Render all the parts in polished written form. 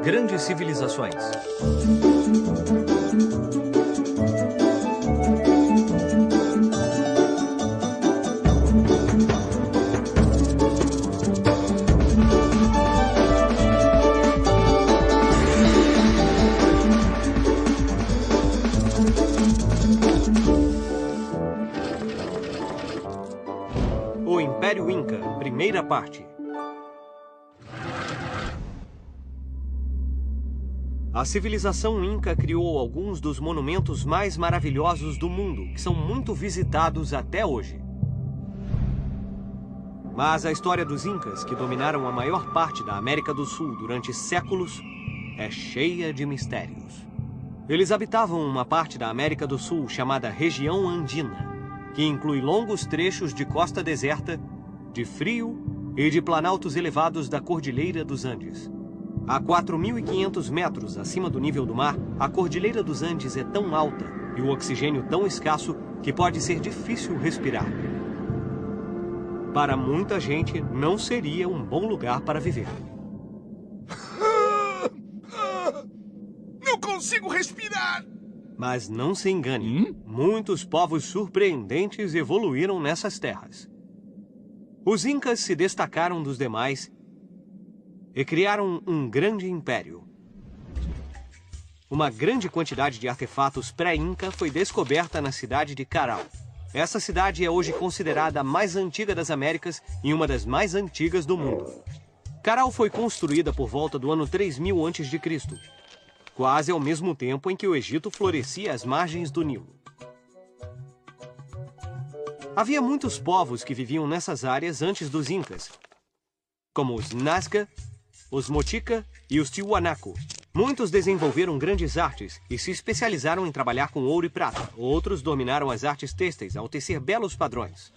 Grandes civilizações. O Império Inca, primeira parte. A civilização Inca criou alguns dos monumentos mais maravilhosos do mundo, que são muito visitados até hoje. Mas a história dos Incas, que dominaram a maior parte da América do Sul durante séculos, é cheia de mistérios. Eles habitavam uma parte da América do Sul chamada região andina, que inclui longos trechos de costa deserta, de frio e de planaltos elevados da Cordilheira dos Andes. A 4.500 metros acima do nível do mar, a Cordilheira dos Andes é tão alta e o oxigênio tão escasso que pode ser difícil respirar. Para muita gente, não seria um bom lugar para viver. Não consigo respirar! Mas não se engane, muitos povos surpreendentes evoluíram nessas terras. Os Incas se destacaram dos demais e criaram um grande império. Uma grande quantidade de artefatos pré-Inca foi descoberta na cidade de Caral. Essa cidade é hoje considerada a mais antiga das Américas e uma das mais antigas do mundo. Caral foi construída por volta do ano 3000 a.C., quase ao mesmo tempo em que o Egito florescia às margens do Nilo. Havia muitos povos que viviam nessas áreas antes dos Incas, como os Nazca, os Mochica e os Tiwanaku. Muitos desenvolveram grandes artes e se especializaram em trabalhar com ouro e prata. Outros dominaram as artes têxteis ao tecer belos padrões.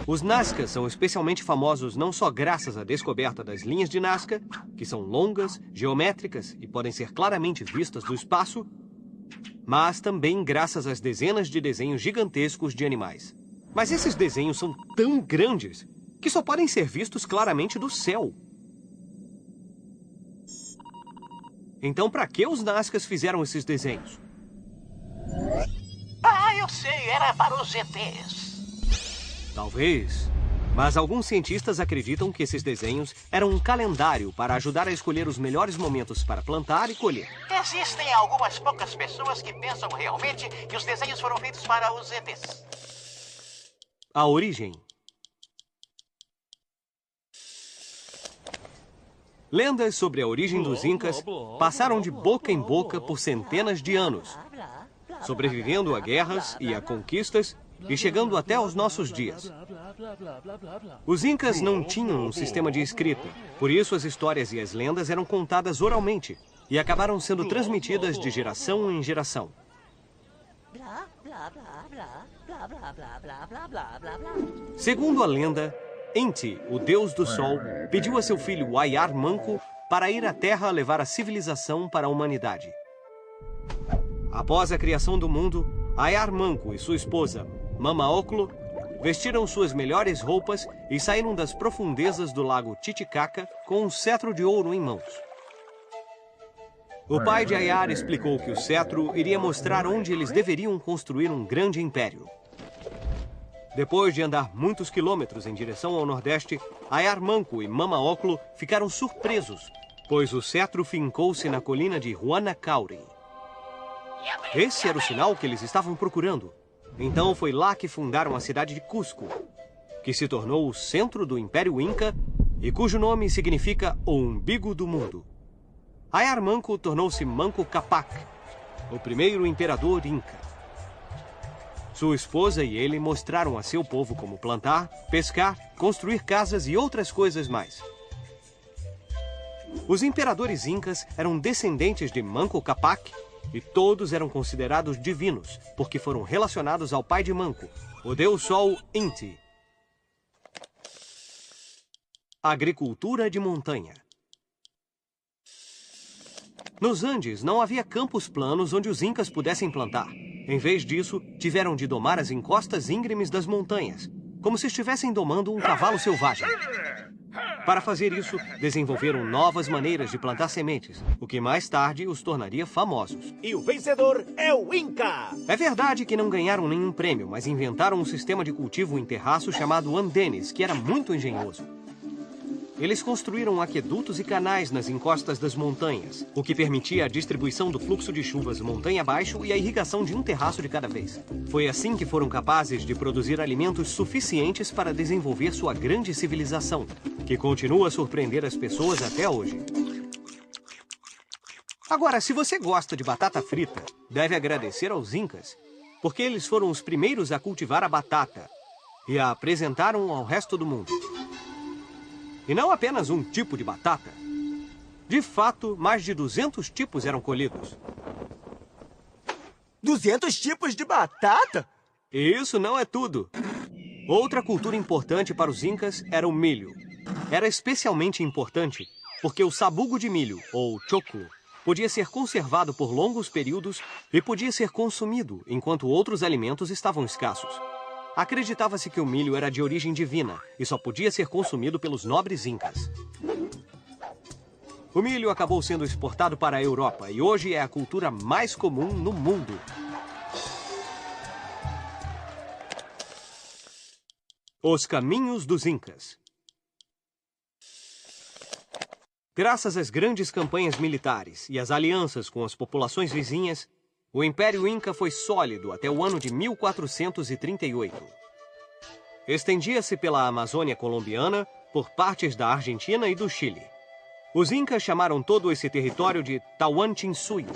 Os Nazca são especialmente famosos não só graças à descoberta das linhas de Nazca, que são longas, geométricas e podem ser claramente vistas do espaço, mas também graças às dezenas de desenhos gigantescos de animais. Mas esses desenhos são tão grandes que só podem ser vistos claramente do céu. Então, para que os Nazcas fizeram esses desenhos? Ah, eu sei, era para os ETs. Talvez. Mas alguns cientistas acreditam que esses desenhos eram um calendário para ajudar a escolher os melhores momentos para plantar e colher. Existem algumas poucas pessoas que pensam realmente que os desenhos foram feitos para os ETs. A origem. Lendas sobre a origem dos Incas passaram de boca em boca por centenas de anos, sobrevivendo a guerras e a conquistas e chegando até aos nossos dias. Os Incas não tinham um sistema de escrita, por isso as histórias e as lendas eram contadas oralmente e acabaram sendo transmitidas de geração em geração. Segundo a lenda, Inti, o deus do sol, pediu a seu filho Ayar Manco para ir à Terra levar a civilização para a humanidade. Após a criação do mundo, Ayar Manco e sua esposa, Mama Oclo, vestiram suas melhores roupas e saíram das profundezas do lago Titicaca com um cetro de ouro em mãos. O pai de Ayar explicou que o cetro iria mostrar onde eles deveriam construir um grande império. Depois de andar muitos quilômetros em direção ao nordeste, Ayar Manco e Mama Oclo ficaram surpresos, pois o cetro fincou-se na colina de Huanacauri. Esse era o sinal que eles estavam procurando. Então foi lá que fundaram a cidade de Cusco, que se tornou o centro do Império Inca e cujo nome significa o umbigo do mundo. Ayar Manco tornou-se Manco Capac, o primeiro imperador Inca. Sua esposa e ele mostraram a seu povo como plantar, pescar, construir casas e outras coisas mais. Os imperadores incas eram descendentes de Manco Capac e todos eram considerados divinos, porque foram relacionados ao pai de Manco, o deus Sol Inti. Agricultura de montanha. Nos Andes não havia campos planos onde os incas pudessem plantar. Em vez disso, tiveram de domar as encostas íngremes das montanhas. como se estivessem domando um cavalo selvagem. Para fazer isso, desenvolveram novas maneiras de plantar sementes, o que mais tarde os tornaria famosos. E o vencedor é o Inca! É verdade que não ganharam nenhum prêmio, mas inventaram um sistema de cultivo em terraço chamado andenes, que era muito engenhoso. Eles construíram aquedutos e canais nas encostas das montanhas, o que permitia a distribuição do fluxo de chuvas montanha abaixo e a irrigação de um terraço de cada vez. Foi assim que foram capazes de produzir alimentos suficientes para desenvolver sua grande civilização, que continua a surpreender as pessoas até hoje. Agora, se você gosta de batata frita, deve agradecer aos Incas, porque eles foram os primeiros a cultivar a batata e a apresentaram ao resto do mundo. E não apenas um tipo de batata. De fato, mais de 200 tipos eram colhidos. 200 tipos de batata? E isso não é tudo. Outra cultura importante para os Incas era o milho. Era especialmente importante porque o sabugo de milho, ou choclo, podia ser conservado por longos períodos e podia ser consumido enquanto outros alimentos estavam escassos. Acreditava-se que o milho era de origem divina e só podia ser consumido pelos nobres incas. O milho acabou sendo exportado para a Europa e hoje é a cultura mais comum no mundo. Os caminhos dos Incas. Graças às grandes campanhas militares e às alianças com as populações vizinhas, o Império Inca foi sólido até o ano de 1438. Estendia-se pela Amazônia colombiana, por partes da Argentina e do Chile. Os Incas chamaram todo esse território de Tahuantinsuyo,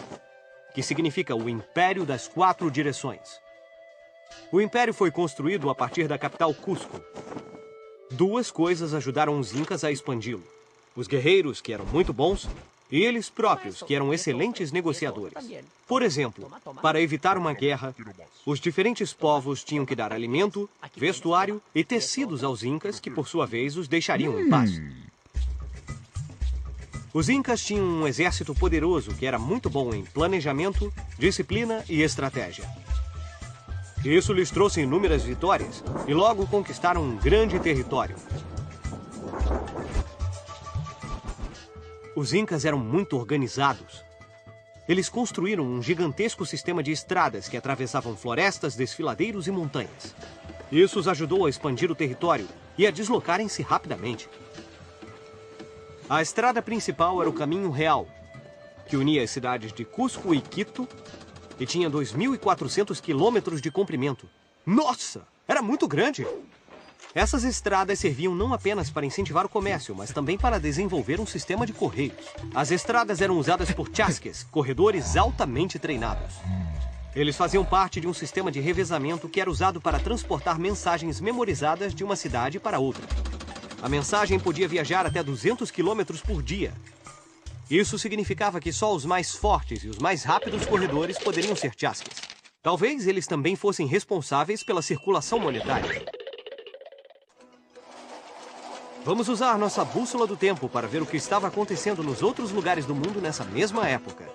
que significa o Império das Quatro Direções. O império foi construído a partir da capital Cusco. Duas coisas ajudaram os Incas a expandi-lo: os guerreiros, que eram muito bons, e eles próprios, que eram excelentes negociadores. Por exemplo, para evitar uma guerra, os diferentes povos tinham que dar alimento, vestuário e tecidos aos Incas, que por sua vez os deixariam em paz. Os Incas tinham um exército poderoso que era muito bom em planejamento, disciplina e estratégia. Isso lhes trouxe inúmeras vitórias e logo conquistaram um grande território. Os Incas eram muito organizados. Eles construíram um gigantesco sistema de estradas que atravessavam florestas, desfiladeiros e montanhas. Isso os ajudou a expandir o território e a deslocarem-se rapidamente. A estrada principal era o Caminho Real, que unia as cidades de Cusco e Quito e tinha 2.400 quilômetros de comprimento. Nossa! Era muito grande! Essas estradas serviam não apenas para incentivar o comércio, mas também para desenvolver um sistema de correios. As estradas eram usadas por chasques, corredores altamente treinados. Eles faziam parte de um sistema de revezamento que era usado para transportar mensagens memorizadas de uma cidade para outra. A mensagem podia viajar até 200 quilômetros por dia. Isso significava que só os mais fortes e os mais rápidos corredores poderiam ser chasques. Talvez eles também fossem responsáveis pela circulação monetária. Vamos usar nossa bússola do tempo para ver o que estava acontecendo nos outros lugares do mundo nessa mesma época.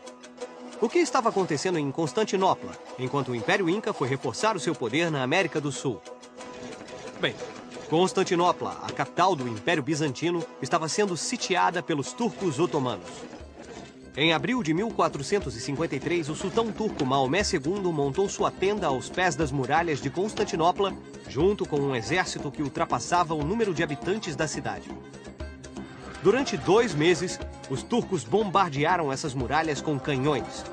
O que estava acontecendo em Constantinopla, enquanto o Império Inca foi reforçar o seu poder na América do Sul? Bem, Constantinopla, a capital do Império Bizantino, estava sendo sitiada pelos turcos otomanos. Em abril de 1453, o sultão turco Maomé II montou sua tenda aos pés das muralhas de Constantinopla, junto com um exército que ultrapassava o número de habitantes da cidade. Durante 2 meses, os turcos bombardearam essas muralhas com canhões.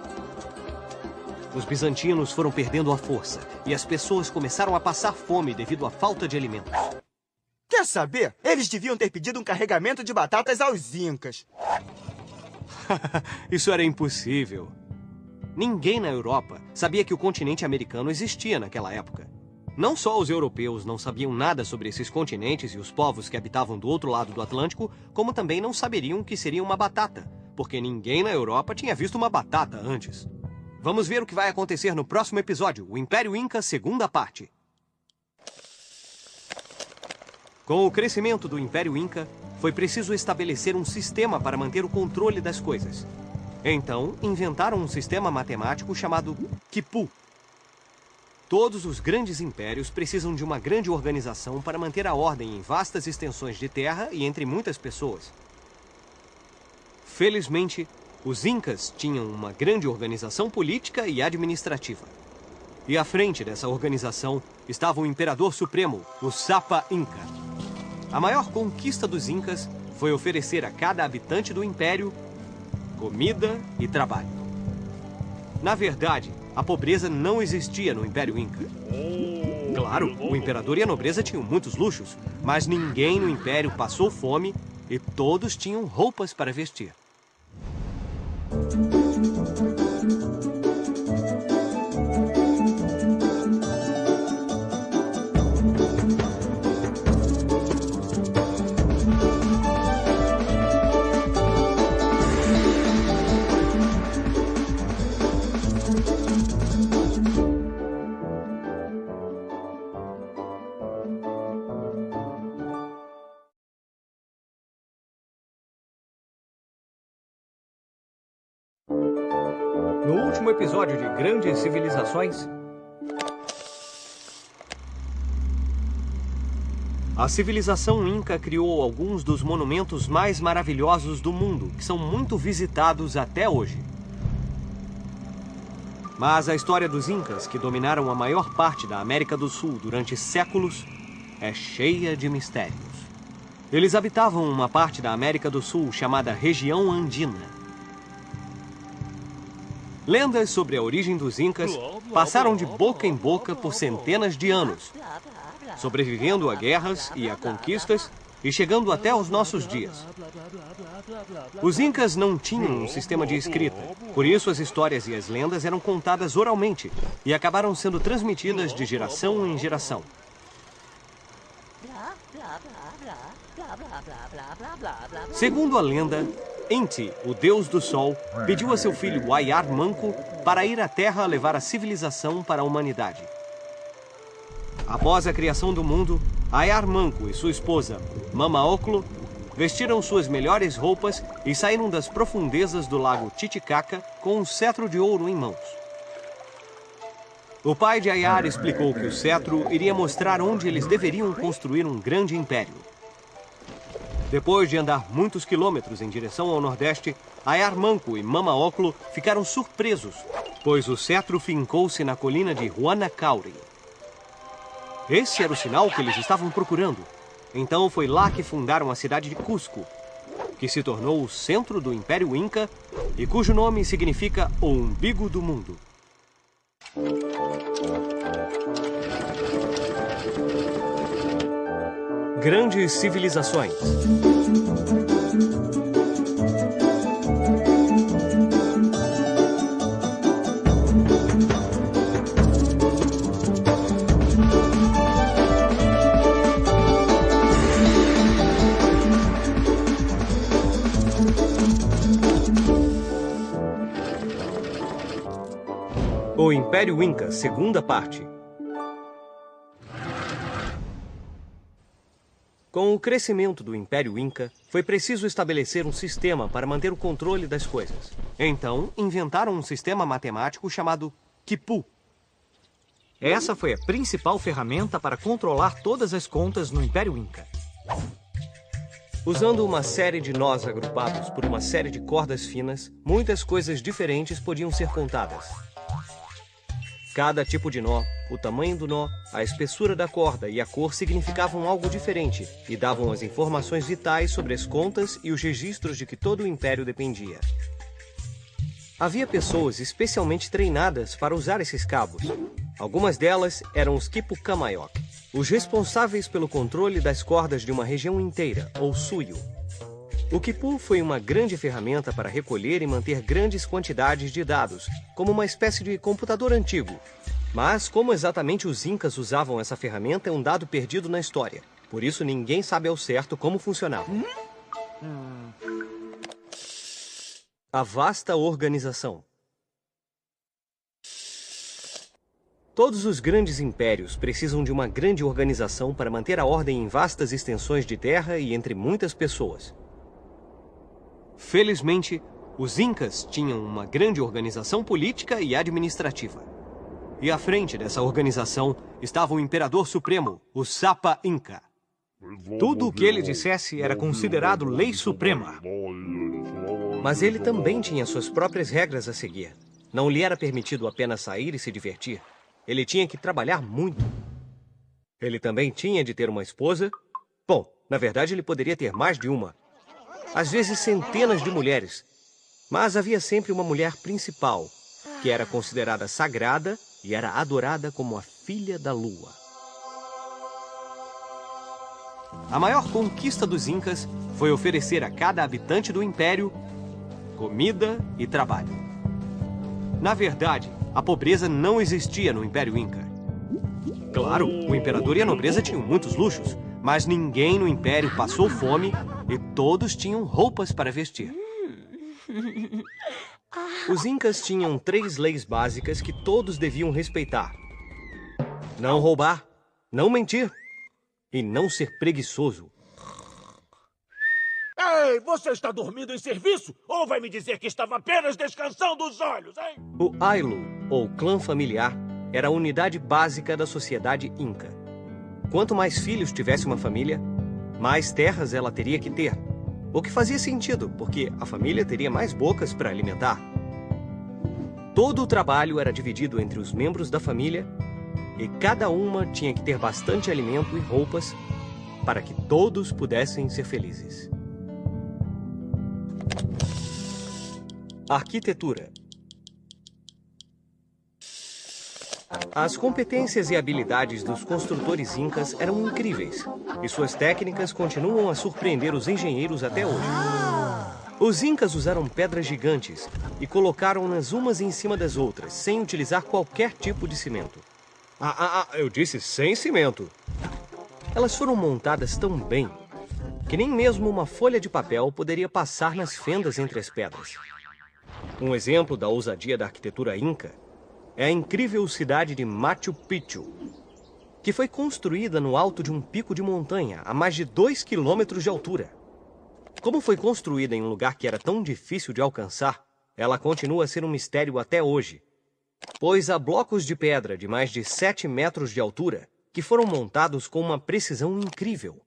Os bizantinos foram perdendo a força e as pessoas começaram a passar fome devido à falta de alimentos. Quer saber? Eles deviam ter pedido um carregamento de batatas aos Incas. Isso era impossível. Ninguém na Europa sabia que o continente americano existia naquela época. Não só os europeus não sabiam nada sobre esses continentes e os povos que habitavam do outro lado do Atlântico, como também não saberiam o que seria uma batata, porque ninguém na Europa tinha visto uma batata antes. Vamos ver o que vai acontecer no próximo episódio, o Império Inca, segunda parte. Com o crescimento do Império Inca, foi preciso estabelecer um sistema para manter o controle das coisas. Então, inventaram um sistema matemático chamado Quipu. Todos os grandes impérios precisam de uma grande organização para manter a ordem em vastas extensões de terra e entre muitas pessoas. Felizmente, os Incas tinham uma grande organização política e administrativa. E à frente dessa organização estava o Imperador Supremo, o Sapa Inca. A maior conquista dos Incas foi oferecer a cada habitante do império comida e trabalho. Na verdade, a pobreza não existia no Império Inca. Claro, o imperador e a nobreza tinham muitos luxos, mas ninguém no império passou fome e todos tinham roupas para vestir. No último episódio de Grandes Civilizações, a civilização Inca criou alguns dos monumentos mais maravilhosos do mundo, que são muito visitados até hoje. Mas a história dos Incas, que dominaram a maior parte da América do Sul durante séculos, é cheia de mistérios. Eles habitavam uma parte da América do Sul chamada região andina. Lendas sobre a origem dos Incas passaram de boca em boca por centenas de anos, sobrevivendo a guerras e a conquistas e chegando até aos nossos dias. Os Incas não tinham um sistema de escrita, por isso as histórias e as lendas eram contadas oralmente e acabaram sendo transmitidas de geração em geração. Segundo a lenda, Inti, o deus do sol, pediu a seu filho Ayar Manco para ir à Terra levar a civilização para a humanidade. Após a criação do mundo, Ayar Manco e sua esposa, Mama Oclo, vestiram suas melhores roupas e saíram das profundezas do lago Titicaca com um cetro de ouro em mãos. O pai de Ayar explicou que o cetro iria mostrar onde eles deveriam construir um grande império. Depois de andar muitos quilômetros em direção ao nordeste, Ayar Manco e Mama Oclo ficaram surpresos, pois o cetro fincou-se na colina de Huanacauri. Esse era o sinal que eles estavam procurando. Então foi lá que fundaram a cidade de Cusco, que se tornou o centro do Império Inca e cujo nome significa o umbigo do mundo. Grandes civilizações. O Império Inca, segunda parte. Com o crescimento do Império Inca, foi preciso estabelecer um sistema para manter o controle das coisas. Então, inventaram um sistema matemático chamado Quipu. Essa foi a principal ferramenta para controlar todas as contas no Império Inca. Usando uma série de nós agrupados por uma série de cordas finas, muitas coisas diferentes podiam ser contadas. Cada tipo de nó, o tamanho do nó, a espessura da corda e a cor significavam algo diferente e davam as informações vitais sobre as contas e os registros de que todo o império dependia. Havia pessoas especialmente treinadas para usar esses cabos. Algumas delas eram os Quipucamayok, os responsáveis pelo controle das cordas de uma região inteira, ou suyo. O Quipu foi uma grande ferramenta para recolher e manter grandes quantidades de dados, como uma espécie de computador antigo. Mas como exatamente os Incas usavam essa ferramenta é um dado perdido na história. Por isso ninguém sabe ao certo como funcionava. A vasta organização. Todos os grandes impérios precisam de uma grande organização para manter a ordem em vastas extensões de terra e entre muitas pessoas. Felizmente, os Incas tinham uma grande organização política e administrativa. E à frente dessa organização estava o Imperador Supremo, o Sapa Inca. Tudo o que ele dissesse era considerado lei suprema. Mas ele também tinha suas próprias regras a seguir. Não lhe era permitido apenas sair e se divertir. Ele tinha que trabalhar muito. Ele também tinha de ter uma esposa. Bom, na verdade ele poderia ter mais de uma. Às vezes centenas de mulheres. Mas havia sempre uma mulher principal, que era considerada sagrada e era adorada como a filha da lua. A maior conquista dos Incas foi oferecer a cada habitante do império comida e trabalho. Na verdade, a pobreza não existia no Império Inca. Claro, o imperador e a nobreza tinham muitos luxos, mas ninguém no império passou fome e todos tinham roupas para vestir. Os Incas tinham 3 leis básicas que todos deviam respeitar: não roubar, não mentir e não ser preguiçoso. Ei, você está dormindo em serviço? Ou vai me dizer que estava apenas descansando os olhos, hein? O Ayllu, ou clã familiar, era a unidade básica da sociedade Inca. Quanto mais filhos tivesse uma família, mais terras ela teria que ter. O que fazia sentido, porque a família teria mais bocas para alimentar. Todo o trabalho era dividido entre os membros da família e cada uma tinha que ter bastante alimento e roupas para que todos pudessem ser felizes. Arquitetura. As competências e habilidades dos construtores incas eram incríveis, e suas técnicas continuam a surpreender os engenheiros até hoje. Os incas usaram pedras gigantes e colocaram-nas umas em cima das outras, sem utilizar qualquer tipo de cimento. Eu disse sem cimento. Elas foram montadas tão bem que nem mesmo uma folha de papel poderia passar nas fendas entre as pedras. Um exemplo da ousadia da arquitetura inca é a incrível cidade de Machu Picchu, que foi construída no alto de um pico de montanha a mais de 2 quilômetros de altura. Como foi construída em um lugar que era tão difícil de alcançar, ela continua a ser um mistério até hoje, pois há blocos de pedra de mais de 7 metros de altura que foram montados com uma precisão incrível.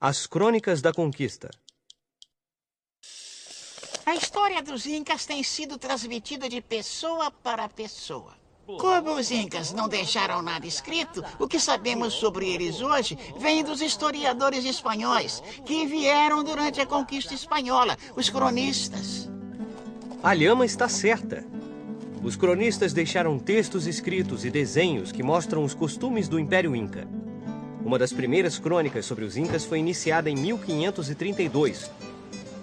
As Crônicas da Conquista. A história dos Incas tem sido transmitida de pessoa para pessoa. Como os Incas não deixaram nada escrito, o que sabemos sobre eles hoje vem dos historiadores espanhóis, que vieram durante a conquista espanhola, os cronistas. A Lhama está certa. Os cronistas deixaram textos escritos e desenhos que mostram os costumes do Império Inca. Uma das primeiras crônicas sobre os Incas foi iniciada em 1532,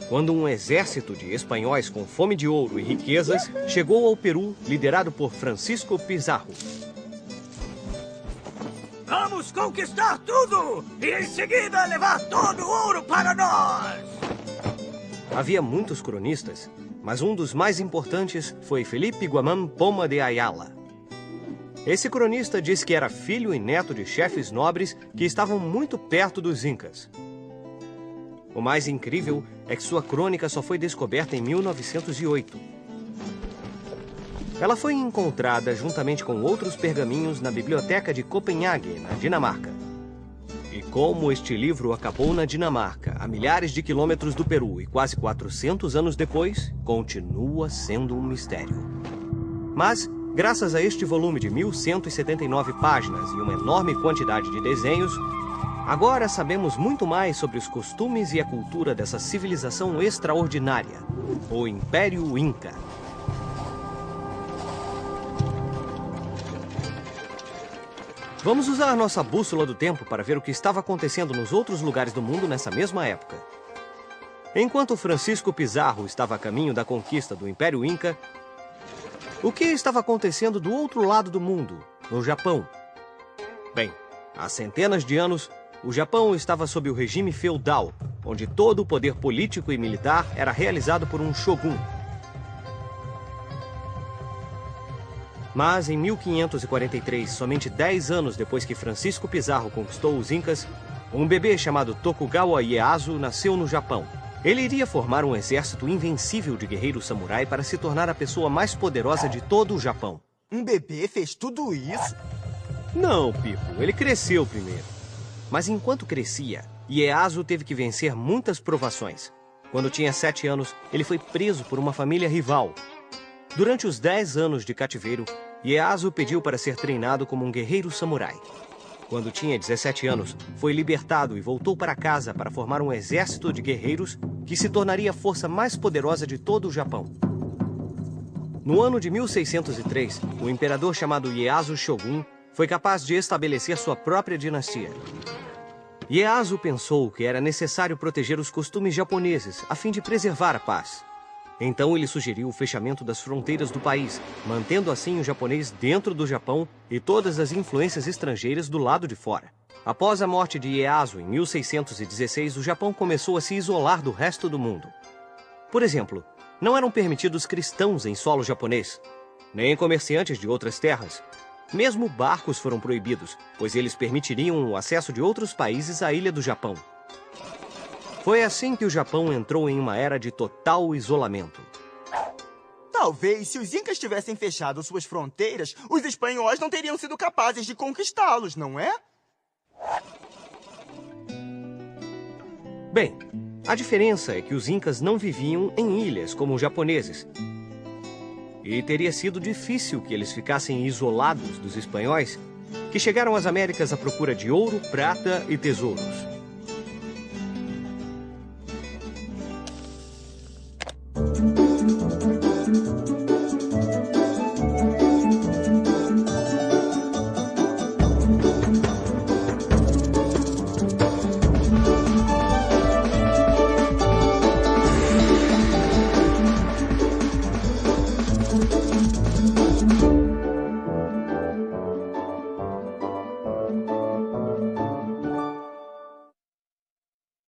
quando um exército de espanhóis com fome de ouro e riquezas chegou ao Peru, liderado por Francisco Pizarro. Vamos conquistar tudo e em seguida levar todo o ouro para nós! Havia muitos cronistas, mas um dos mais importantes foi Felipe Guamán Poma de Ayala. Esse cronista diz que era filho e neto de chefes nobres que estavam muito perto dos Incas. O mais incrível é que sua crônica só foi descoberta em 1908. Ela foi encontrada juntamente com outros pergaminhos na biblioteca de Copenhague, na Dinamarca. E como este livro acabou na Dinamarca, a milhares de quilômetros do Peru e quase 400 anos depois, continua sendo um mistério. Mas, graças a este volume de 1.179 páginas e uma enorme quantidade de desenhos, agora sabemos muito mais sobre os costumes e a cultura dessa civilização extraordinária, o Império Inca. Vamos usar nossa bússola do tempo para ver o que estava acontecendo nos outros lugares do mundo nessa mesma época. Enquanto Francisco Pizarro estava a caminho da conquista do Império Inca, o que estava acontecendo do outro lado do mundo, no Japão? Bem, há centenas de anos, o Japão estava sob o regime feudal, onde todo o poder político e militar era realizado por um shogun. Mas em 1543, somente 10 anos depois que Francisco Pizarro conquistou os Incas, um bebê chamado Tokugawa Ieyasu nasceu no Japão. Ele iria formar um exército invencível de guerreiros samurai para se tornar a pessoa mais poderosa de todo o Japão. Um bebê fez tudo isso? Não, Pipo, ele cresceu primeiro. Mas enquanto crescia, Ieyasu teve que vencer muitas provações. Quando tinha 7 anos, ele foi preso por uma família rival. Durante os 10 anos de cativeiro, Ieyasu pediu para ser treinado como um guerreiro samurai. Quando tinha 17 anos, foi libertado e voltou para casa para formar um exército de guerreiros que se tornaria a força mais poderosa de todo o Japão. No ano de 1603, o imperador chamado Ieyasu Shogun foi capaz de estabelecer sua própria dinastia. Ieyasu pensou que era necessário proteger os costumes japoneses a fim de preservar a paz. Então ele sugeriu o fechamento das fronteiras do país, mantendo assim o japonês dentro do Japão e todas as influências estrangeiras do lado de fora. Após a morte de Ieyasu em 1616, o Japão começou a se isolar do resto do mundo. Por exemplo, não eram permitidos cristãos em solo japonês, nem comerciantes de outras terras. Mesmo barcos foram proibidos, pois eles permitiriam o acesso de outros países à ilha do Japão. Foi assim que o Japão entrou em uma era de total isolamento. Talvez, se os incas tivessem fechado suas fronteiras, os espanhóis não teriam sido capazes de conquistá-los, não é? Bem, a diferença é que os incas não viviam em ilhas como os japoneses. E teria sido difícil que eles ficassem isolados dos espanhóis, que chegaram às Américas à procura de ouro, prata e tesouros.